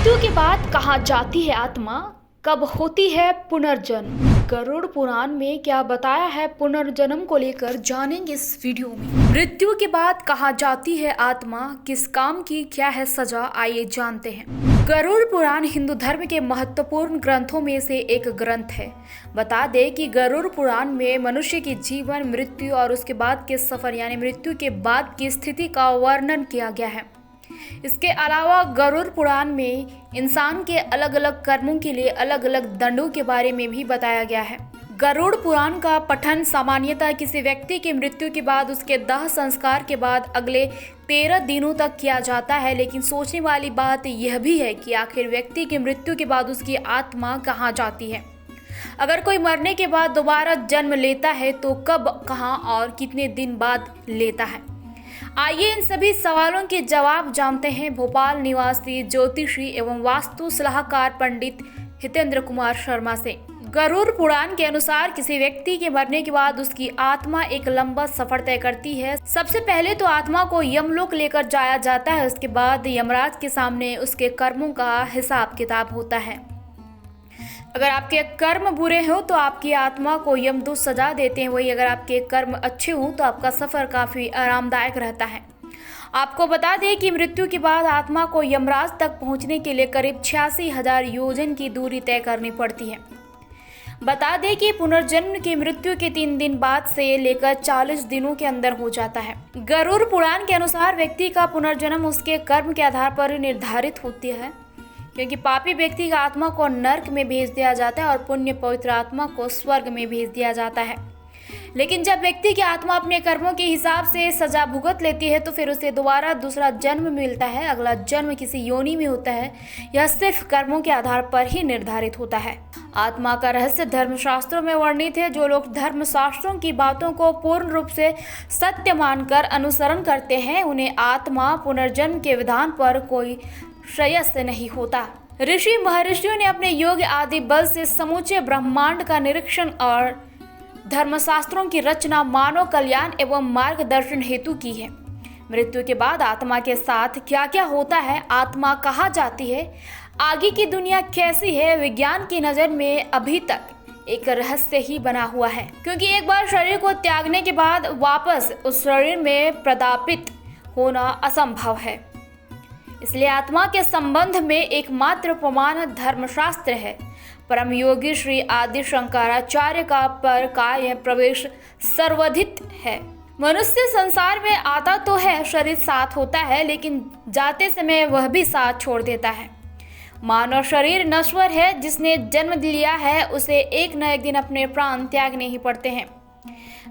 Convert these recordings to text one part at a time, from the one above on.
मृत्यु के बाद कहाँ जाती है आत्मा, कब होती है पुनर्जन्म। गरुड़ पुराण में क्या बताया है पुनर्जन्म को लेकर जानेंगे इस वीडियो में। मृत्यु के बाद कहाँ जाती है आत्मा, किस काम की क्या है सजा, आइए जानते हैं। गरुड़ पुराण हिंदू धर्म के महत्वपूर्ण ग्रंथों में से एक ग्रंथ है। बता दें कि गरुड़ पुराण में मनुष्य की जीवन, मृत्यु और उसके बाद के सफर यानी मृत्यु के बाद की स्थिति का वर्णन किया गया है। इसके अलावा गरुड़ पुराण में इंसान के अलग अलग कर्मों के लिए अलग अलग दंडों के बारे में भी बताया गया है। गरुड़ पुराण का पठन सामान्यतः किसी व्यक्ति की मृत्यु के बाद उसके दाह संस्कार के बाद अगले 13 दिनों तक किया जाता है। लेकिन सोचने वाली बात यह भी है कि आखिर व्यक्ति की मृत्यु के बाद उसकी आत्मा कहाँ जाती है। अगर कोई मरने के बाद दोबारा जन्म लेता है तो कब, कहाँ और कितने दिन बाद लेता है। आइए इन सभी सवालों के जवाब जानते हैं भोपाल निवासी ज्योतिषी एवं वास्तु सलाहकार पंडित हितेंद्र कुमार शर्मा से। गरुड़ पुराण के अनुसार किसी व्यक्ति के मरने के बाद उसकी आत्मा एक लंबा सफर तय करती है। सबसे पहले तो आत्मा को यमलोक लेकर जाया जाता है। उसके बाद यमराज के सामने उसके कर्मों का हिसाब किताब होता है। अगर आपके कर्म बुरे हो तो आपकी आत्मा को यमदूत सजा देते हैं, वही अगर आपके कर्म अच्छे हों तो आपका सफ़र काफ़ी आरामदायक रहता है। आपको बता दें कि मृत्यु के बाद आत्मा को यमराज तक पहुंचने के लिए करीब 86,000 योजन की दूरी तय करनी पड़ती है। बता दें कि पुनर्जन्म की मृत्यु के 3 दिन बाद से लेकर 40 दिनों के अंदर हो जाता है। गरुड़ पुराण के अनुसार व्यक्ति का पुनर्जन्म उसके कर्म के आधार पर निर्धारित होती है, क्योंकि पापी व्यक्ति का आत्मा को नर्क में भेज दिया जाता है और पुण्य पवित्र आत्मा को स्वर्ग में भेज दिया जाता है। लेकिन जब व्यक्ति की आत्मा अपने कर्मों के हिसाब से सजा भुगत लेती है तो फिर उसे दोबारा दूसरा जन्म मिलता है। अगला जन्म किसी योनि में होता है। यह सिर्फ कर्मों के आधार पर ही निर्धारित होता है। आत्मा का रहस्य धर्मशास्त्रों में वर्णित है। जो लोग धर्मशास्त्रों की बातों को पूर्ण रूप से सत्य मानकर अनुसरण करते हैं उन्हें आत्मा पुनर्जन्म के विधान पर कोई श्रेयस नहीं होता। ऋषि महर्षियों ने अपने योग आदि बल से समूचे ब्रह्मांड का निरीक्षण और धर्मशास्त्रों की रचना मानव कल्याण एवं मार्गदर्शन हेतु की है। मृत्यु के बाद आत्मा के साथ क्या क्या होता है, आत्मा कहाँ जाती है, आगे की दुनिया कैसी है, विज्ञान की नज़र में अभी तक एक रहस्य ही बना हुआ है। क्योंकि एक बार शरीर को त्यागने के बाद वापस उस शरीर में प्रदापित होना असंभव है। इसलिए आत्मा के संबंध में एकमात्र प्रमाण धर्मशास्त्र है। परम योगी श्री आदि शंकराचार्य का पर कार्य प्रवेश सर्वधित है। मनुष्य संसार में आता तो है, शरीर साथ होता है, लेकिन जाते समय वह भी साथ छोड़ देता है। मानव शरीर नश्वर है। जिसने जन्म लिया है उसे एक न एक दिन अपने प्राण त्यागने ही पड़ते हैं।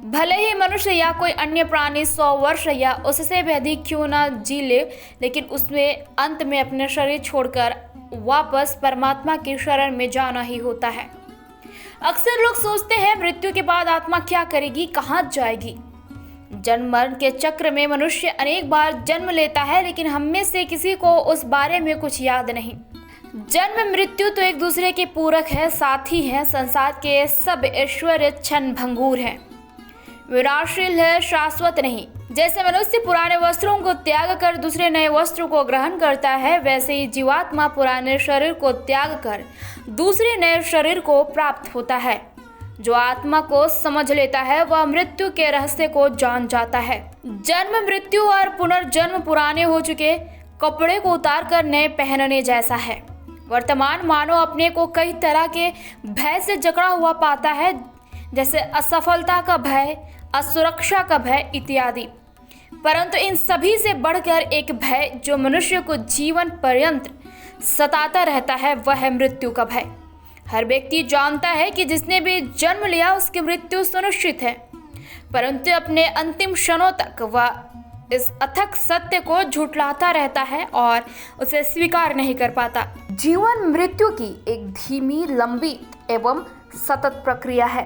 भले ही मनुष्य या कोई अन्य प्राणी 100 वर्ष या उससे भी अधिक क्यों ना जी ले, लेकिन उसमें अंत में अपने शरीर छोड़कर वापस परमात्मा की शरण में जाना ही होता है। अक्सर लोग सोचते हैं मृत्यु के बाद आत्मा क्या करेगी, कहाँ जाएगी। जन्म मरण के चक्र में मनुष्य अनेक बार जन्म लेता है, लेकिन हम में से किसी को उस बारे में कुछ याद नहीं। जन्म मृत्यु तो एक दूसरे के पूरक है, साथी है। संसार के सब ऐश्वर्य क्षण भंगुर है, विनाशशील है, शाश्वत नहीं। जैसे मनुष्य पुराने वस्त्रों को त्याग कर दूसरे नए वस्त्रों को ग्रहण करता है, वैसे ही जीवात्मा पुराने शरीर को त्याग कर दूसरे नए शरीर को प्राप्त होता है। जो आत्मा को समझ लेता है वह मृत्यु के रहस्य को जान जाता है। जन्म, मृत्यु और पुनर्जन्म पुराने हो चुके कपड़े को उतार कर नए पहनने जैसा है। वर्तमान मानव अपने को कई तरह के भय से जकड़ा हुआ पाता है, जैसे असफलता का भय, असुरक्षा का भय इत्यादि। परंतु इन सभी से बढ़कर एक भय जो मनुष्य को जीवन पर्यंत सताता रहता है वह है मृत्यु का भय। हर व्यक्ति जानता है कि जिसने भी जन्म लिया उसकी मृत्यु सुनिश्चित है, परंतु अपने अंतिम क्षणों तक वह इस अथक सत्य को झुठलाता रहता है और उसे स्वीकार नहीं कर पाता। जीवन मृत्यु की एक धीमी, लंबी एवं सतत प्रक्रिया है।